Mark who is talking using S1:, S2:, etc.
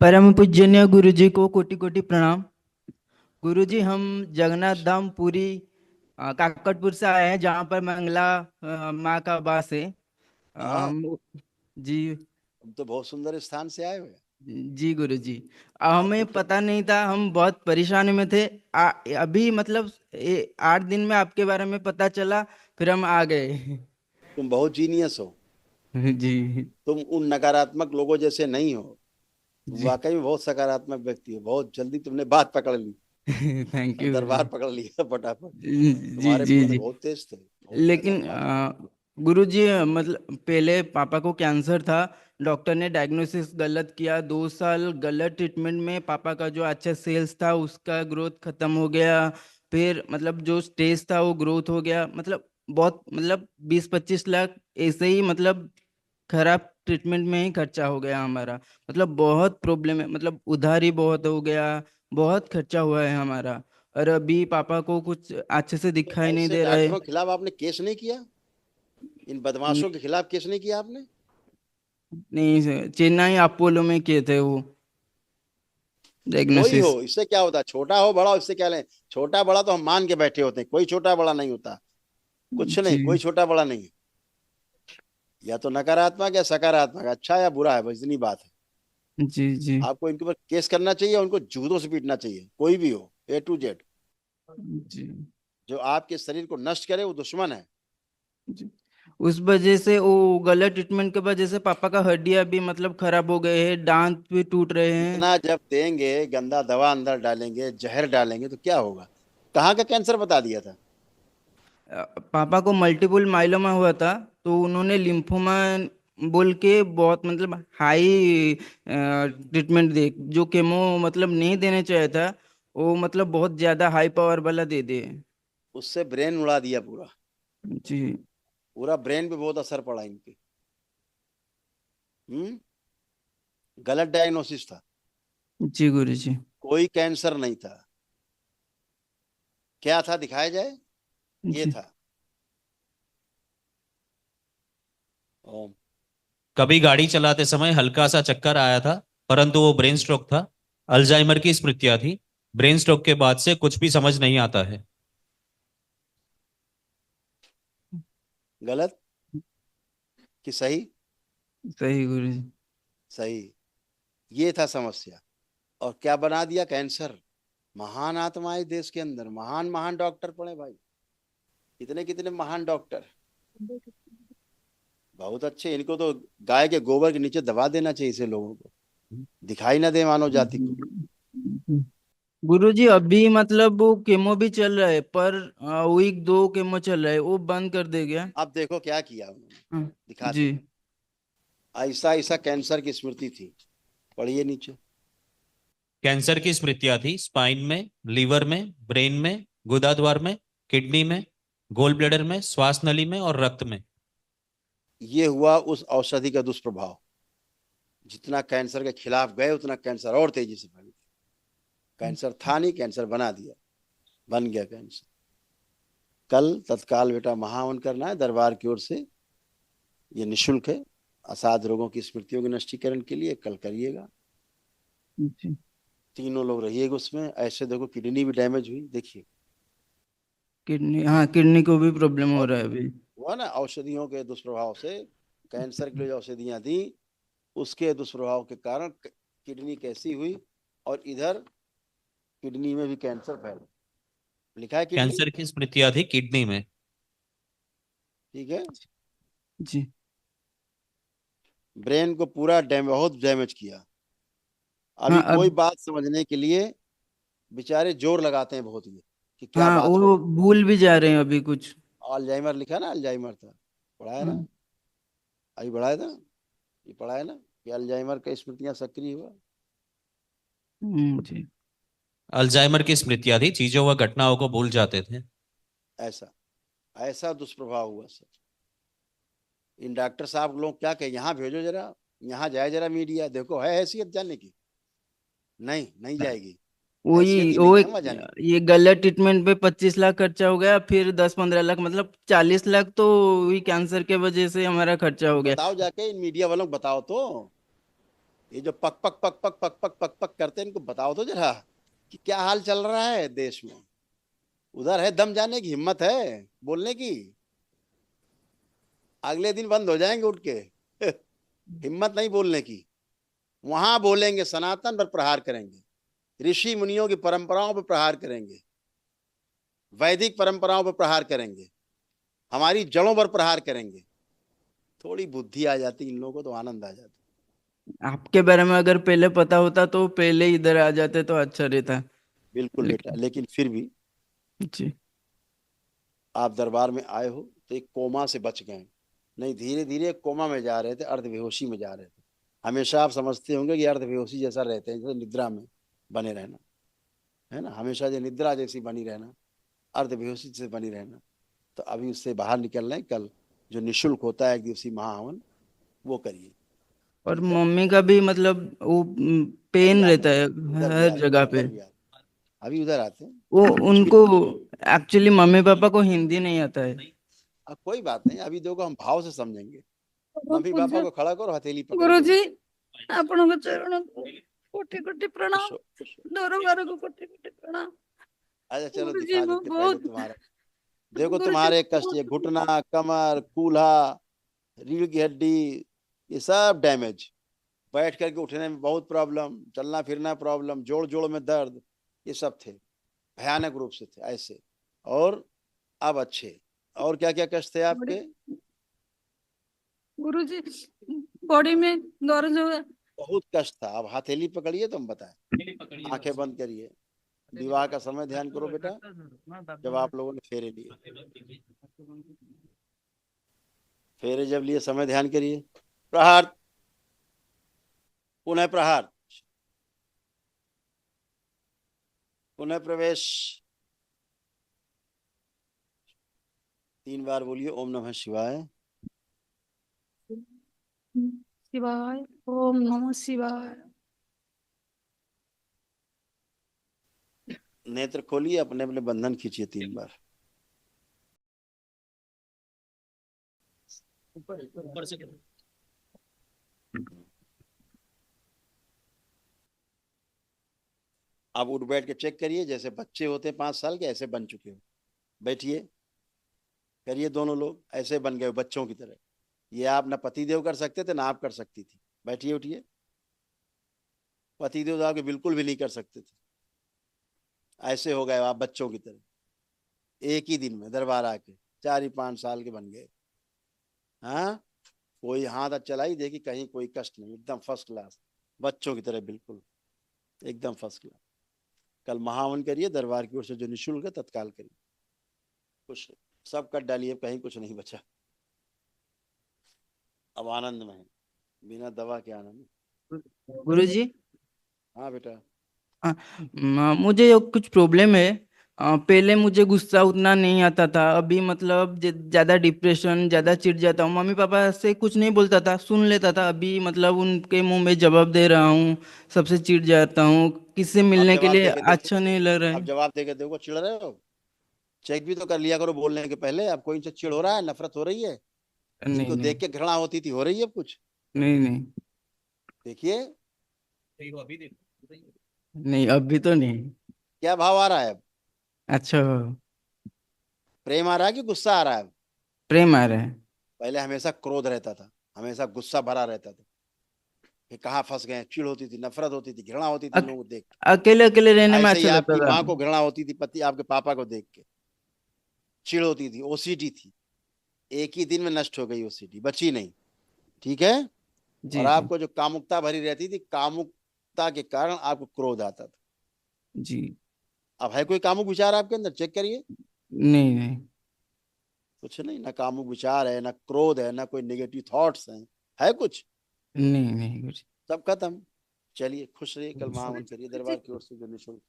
S1: परम पूजनीय गुरु जी को कोटि कोटि प्रणाम। गुरु जी, हम जगन्नाथ धाम पुरी काकटपुर से आए हैं, जहाँ पर मंगला माँ का वास है।
S2: हाँ,
S1: हम जी।
S2: तुम तो बहुत सुंदर स्थान से आए हुए।
S1: जी गुरु जी।
S2: आपको
S1: हमें
S2: क्या,
S1: पता नहीं था, हम बहुत परेशानी में थे। अभी मतलब 8 दिन में आपके बारे में पता चला, फिर हम आ गए।
S2: तुम बहुत जीनियस हो।
S1: जी।
S2: तुम उन नकारात्मक लोगों जैसे नहीं हो। तुम
S1: जी।
S2: वाकई में बहुत सकारात्मक व्यक्ति हो। बहुत जल्दी तुमने बात पकड़ ली
S1: थैंक
S2: और
S1: यू गुरु
S2: दरबार
S1: जी।
S2: पकड़ लिया फटाफट।
S1: जी
S2: तुम्हारे
S1: जी
S2: बुद्धि
S1: जी।
S2: बहुत तेज थे, बहुत ज्यादा
S1: लेकिन
S2: दिमाग।
S1: गुरुजी, मतलब पहले पापा को कैंसर था। डॉक्टर ने डायग्नोसिस गलत किया, 2 साल गलत ट्रीटमेंट में पापा का जो अच्छा सेल्स था उसका ग्रोथ खत्म हो गया। फिर मतलब जो स्टेज था वो ग्रोथ हो गया, मतलब बहुत, मतलब 20-25 लाख ऐसे ही, मतलब खराब ट्रीटमेंट में ही खर्चा हो गया हमारा। मतलब बहुत प्रॉब्लम है, मतलब उधारी बहुत हो गया, बहुत खर्चा हुआ है हमारा। और अभी पापा को कुछ अच्छे से
S2: तो
S1: दिखाई नहीं
S2: ऐसे
S1: दे रहा है।
S2: डॉक्टरों के खिलाफ आपने केस नहीं किया? इन बदमाशों के खिलाफ केस नहीं किया आपने?
S1: नहीं सर, चेन्नई अपोलो में किए थे वो
S2: कोई
S1: डायग्नोसिस।
S2: हो, इससे क्या होता है? छोटा हो बड़ा हो, इससे क्या लें? छोटा बड़ा तो हम मान के बैठे होते हैं, कोई छोटा बड़ा नहीं होता। कुछ
S1: जी
S2: नहीं, कोई छोटा बड़ा नहीं है। या तो नकारात्मक या सकारात्मक, अच्छा या बुरा है, बस इतनी बात है।
S1: जी जी
S2: आपको इनके ऊपर केस करना चाहिए, उनको जूतों से पीटना चाहिए, कोई भी हो, A to Z।
S1: जी
S2: जो आपके शरीर को नष्ट करे वो दुश्मन है।
S1: जी। उस वजह से, वो गलत ट्रीटमेंट के वजह से पापा का हड्डियां भी मतलब खराब हो गए हैं, दांत भी टूट रहे हैं।
S2: इतना जब देंगे, गंदा दवा अंदर डालेंगे, जहर डालेंगे तो क्या होगा? कहाँ का कैंसर बता दिया था?
S1: पापा को मल्टीपल माइलोमा हुआ था, तो उन्होंने लिम्फोमा बोल के बहुत, मतलब हाई ट्रीटमेंट दे, जो केमो मतलब नहीं देने चाहिए था, वो मतलब बहुत ज्यादा हाई पावर वाला दे दे।
S2: उससे ब्रेन उड़ा दिया पूरा।
S1: जी
S2: पूरा ब्रेन पे बहुत असर पड़ा इनके। हम्म। गलत डायग्नोसिस था।
S1: जी गुरु जी।
S2: कोई कैंसर नहीं था। क्या था दिखाया जाए? ये
S1: जी।
S2: था। ओम।
S3: कभी गाड़ी चलाते समय हल्का सा चक्कर आया था, परंतु वो ब्रेन स्ट्रोक था। अल्जाइमर की स्मृतियां थी। ब्रेन स्ट्रोक के बाद से कुछ भी समझ नहीं आता है।
S2: गलत कि सही?
S1: सही गुरु जी।
S2: सही। ये था समस्या। और क्या बना दिया? कैंसर। महान आत्माएं देश के अंदर, महान महान डॉक्टर पड़े भाई। कितने कितने महान डॉक्टर। बहुत अच्छे। इनको तो गाय के गोबर के नीचे दबा देना चाहिए, इसे लोगों को दिखाई ना दे मानव जाति को।
S1: गुरु जी, अभी मतलब वो केमो भी चल रहा है, पर वीक 2 केमो चल रहा है, वो बंद कर दे गया।
S2: अब देखो क्या किया उन्होंने,
S1: हाँ,
S2: दिखाते
S1: जी।
S2: हैं। ऐसा ऐसा कैंसर की स्मृति थी। पढ़िए नीचे।
S3: कैंसर की स्मृतियां थी स्पाइन में, लीवर में, ब्रेन में, गुदाद्वार में, किडनी में, गोल ब्लैडर में, श्वास नली में और रक्त में।
S2: ये हुआ उस औषधि का दुष्प्रभाव। जितना कैंसर के खिलाफ गए, उतना कैंसर और तेजी से फैल गया। कैंसर था नहीं, कैंसर बना दिया। बन गया कैंसर। कल तत्काल बेटा महावन करना है दरबार की ओर से। ये निशुल्क है। असाध रोगों की स्मृतियों के नष्टीकरण के लिए कल करिएगा।
S1: जी।
S2: तीनों लोग रहिएगा उसमें। ऐसे देखो, किडनी भी डैमेज हुई, देखिए।
S1: किडनी, हाँ, किडनी को भी प्रॉब्लम हो
S2: और
S1: रहा है अभी।
S2: हुआ ना औषधियों के दुष्प्रभाव से। कैंसर के लिए जो औषधियां दी, उसके दुष्प्रभाव के कारण किडनी कैसी हुई। और इधर किडनी में भी कैंसर फैल। लिखा है किडनी।
S3: कैंसर की स्मृतियां थी किडनी में।
S2: ठीक है।
S1: जी।
S2: ब्रेन को पूरा बहुत डैमेज किया।
S1: हाँ
S2: अभी कोई
S1: अब।
S2: बात समझने के लिए बेचारे जोर लगाते हैं बहुत, ये कि क्या
S1: हाँ,
S2: बात हो
S1: वो
S2: रही।
S1: भूल भी जा रहे हैं अभी कुछ।
S2: अल्जाइमर लिखा ना, अल्जाइमर था। पढ़ा है ना?
S1: हाँ।
S2: अभी पढ़ा है ना? ये पढ़ा है ना कि अल्जाइमर का स्मृतियां सक्रिय हुआ।
S1: जी।
S3: अल्जाइमर की स्मृतियां थी, चीजों व घटनाओं को भूल जाते थे।
S2: ऐसा ऐसा दुष्प्रभाव हुआ सर। इन डॉक्टर साहब लोग क्या कहे, यहाँ भेजो जरा, यहाँ जाए जरा मीडिया, देखो है हैसियत जानने की? नहीं, नहीं जाएगी। हैसियत
S1: वही
S2: ही
S1: वो
S2: नहीं है वहाँ जाने की।
S1: ये गलत ट्रीटमेंट पे 25 लाख खर्चा हो गया, फिर 10-15 लाख, मतलब 40 लाख तो वही कैंसर के वजह से हमारा खर्चा हो गया।
S2: बताओ जाके इन मीडिया वालों को बताओ तो। ये जो पक पक पक पक पक पक करते हैं, इनको बताओ तो जरा कि क्या हाल चल रहा है देश में। उधर है दम जाने की, हिम्मत है बोलने की, अगले दिन बंद हो जाएंगे उठ के हिम्मत नहीं बोलने की। वहां बोलेंगे, सनातन पर प्रहार करेंगे, ऋषि मुनियों की परंपराओं पर प्रहार करेंगे, वैदिक परंपराओं पर प्रहार करेंगे, हमारी जड़ों पर प्रहार करेंगे। थोड़ी बुद्धि आ जाती इन लोगों को तो आनंद आ जाता।
S1: आपके बारे में अगर पहले पता होता तो पहले इधर आ जाते तो अच्छा रहता।
S2: बिल्कुल बेटा,
S1: लेकिन
S2: लेकिन फिर भी
S1: जी।
S2: आप दरबार में आए हो तो एक कोमा से बच गए, नहीं धीरे धीरे कोमा में जा रहे थे, अर्धबेहोशी में जा रहे थे। हमेशा आप समझते होंगे कि अर्धबेहोशी जैसा रहते हैं, जैसे निद्रा में बने रहना, है ना, हमेशा जो निद्रा जैसी बनी रहना, अर्धबेहोशी से बनी रहना। तो अभी उससे बाहर निकल रहे हैं। कल जो निःशुल्क होता है एक दिवसीय महाहवन, वो करिए।
S1: और
S2: ठीक है,
S1: मम्मी का भी मतलब वो
S2: अभी
S1: पेन
S2: आ रहे
S1: रहता
S2: हैं,
S1: है
S2: उधर भी
S1: हर
S2: आ रहे हैं,
S1: जगह पे।
S2: उधर भी आ रहे हैं, अभी उधर आते हैं।
S1: वो उनको एक्चुअली मम्मी पापा को हिंदी नहीं आता है।
S2: अब कोई बात नहीं, अभी देखो हम भाव से समझेंगे। मम्मी पापा को खड़ा करो, हथेली पकड़ो
S4: गुरुजी
S2: दोनों।
S4: ଆପଣଙ୍କ ଚରଣକୁ କୋଟି କୋଟି ପ୍ରଣାମ।
S2: खुश हो, खुश हो।
S4: ଦରବାରକୁ कोटि कोटि प्रणाम।
S2: अच्छा चलो
S4: गुरुजी
S2: दिखा
S4: वो
S2: देते पहले
S4: बहुत
S2: तुम्हारा। देखो
S4: गुरुजी
S2: तुम्हारे
S4: वो
S2: कष्ट, ये
S4: बहुत
S2: घुटना, कमर, कूल्हा, रीढ़ की हड्डी, ये सब डैमेज, बैठ करके उठने में बहुत प्रॉब्लम, चलना फिरना प्रॉब्लम, जोड़ जोड़ में दर्द, ये सब थे, भयानक रूप से थे ऐसे। और अब अच्छे। और क्या क्या कष्ट थे
S4: बड़ी
S2: आपके?
S4: गुरुजी बॉडी में दर्द हो गया।
S2: बहुत कष्ट था। अब हथेली पकड़िए तो हम बताएं, आंखें बंद करिए, विवाह का समय ध्यान करो बेटा। जब आप लोगों ने फेरे लिए, फेरे जब लिए, समय ध्यान करिए। प्रहार, पुनः प्रहार, पुनः प्रवेश। 3 बार बोलिए ओम नमः शिवाय।
S4: शिवाय ओम नमः शिवाय।
S2: नेत्र खोलिए, अपने अपने बंधन खींचिए 3 बार।
S3: ऊपर से
S2: आप उठ बैठ के चेक करिए, जैसे बच्चे होते 5 साल के ऐसे बन चुके हो। बैठिए, करिए, दोनों लोग ऐसे बन गए हो बच्चों की तरह। ये आप ना पतिदेव कर सकते थे ना आप कर सकती थी। बैठिए, उठिए। पतिदेव तो आपके बिल्कुल भी नहीं कर सकते थे, ऐसे हो गए आप बच्चों की तरह। एक ही दिन में दरबार आके 4 ही 5 साल के बन गए। हाँ, कोई हाथ चला ही देखी, कहीं कोई कष्ट नहीं, एकदम फर्स्ट क्लास, बच्चों की तरह बिल्कुल, एकदम फर्स्ट क्लास। कल महावन करिए, दरबार की ओर से जो निःशुल्क है तत्काल करिए। कुछ सब कट डालिए, कहीं कुछ नहीं बचा। अब आनंद में है, बिना दवा के आनंद।
S1: गुरुजी,
S2: हाँ बेटा।
S1: मुझे कुछ प्रॉब्लम है। पहले मुझे गुस्सा उतना नहीं आता था, अभी मतलब ज्यादा डिप्रेशन, ज्यादा चिढ़ जाता हूँ। मम्मी पापा से कुछ नहीं बोलता था, सुन लेता था, अभी मतलब उनके मुंह में जवाब दे रहा हूँ, सबसे चिढ़ जाता हूँ, किससे
S2: अब
S1: मिलने के
S2: जवाब
S1: लिए
S2: दे के देखो,
S1: अच्छा नहीं लग रहा
S2: अब
S1: है।
S2: जवाब दे के देखो, चिढ़ रहे हो? चेक भी तो कर लिया करो बोलने के पहले। अब कोई इनसे चिढ़ हो रहा है, नफरत हो रही है,
S1: नहीं
S2: इनको
S1: नहीं।
S2: देख के घृणा होती थी, हो रही है अब कुछ?
S1: नहीं नहीं।
S2: देखिए,
S3: अभी देखो।
S1: नहीं अभी तो नहीं।
S2: क्या भाव आ रहा है अब?
S1: अच्छा।
S2: प्रेम आ रहा है कि गुस्सा आ रहा है?
S1: प्रेम आ रहा है।
S2: पहले हमेशा क्रोध रहता था, हमेशा गुस्सा भरा रहता था कि कहाँ फंस गए, चिढ़ होती थी, नफरत होती थी, घृणा होती थी इन लोगों को देख
S1: अकेले अकेले रहने
S2: के।
S1: में
S2: ऐसे ही
S1: अच्छा लगता
S2: आपकी
S1: था।
S2: माँ को घृणा होती थी, पति आपके पापा को देख के, चिढ़ होती थी, ओसीडी थी। एक ही दिन में नष्ट हो गई ओसीडी, बची नहीं। ठीक है। और
S1: जी जी।
S2: आपको जो कामुकता भरी रहती थी, कामुकता के कारण आपको क्रोध आता था।
S1: जी।
S2: अब है कोई कामुक विचार आपके अंदर? चेक करिए।
S1: नहीं नहीं।
S2: कुछ नहीं, ना कामुक विचार है, ना क्रोध है, ना कोई नेगेटिव थॉट्स हैं, है कुछ?
S1: नहीं नहीं गुरुजी।
S2: सब खत्म। चलिए खुश रहिए, कल महावन करिए दरबार की ओर से जो निःशुल्क।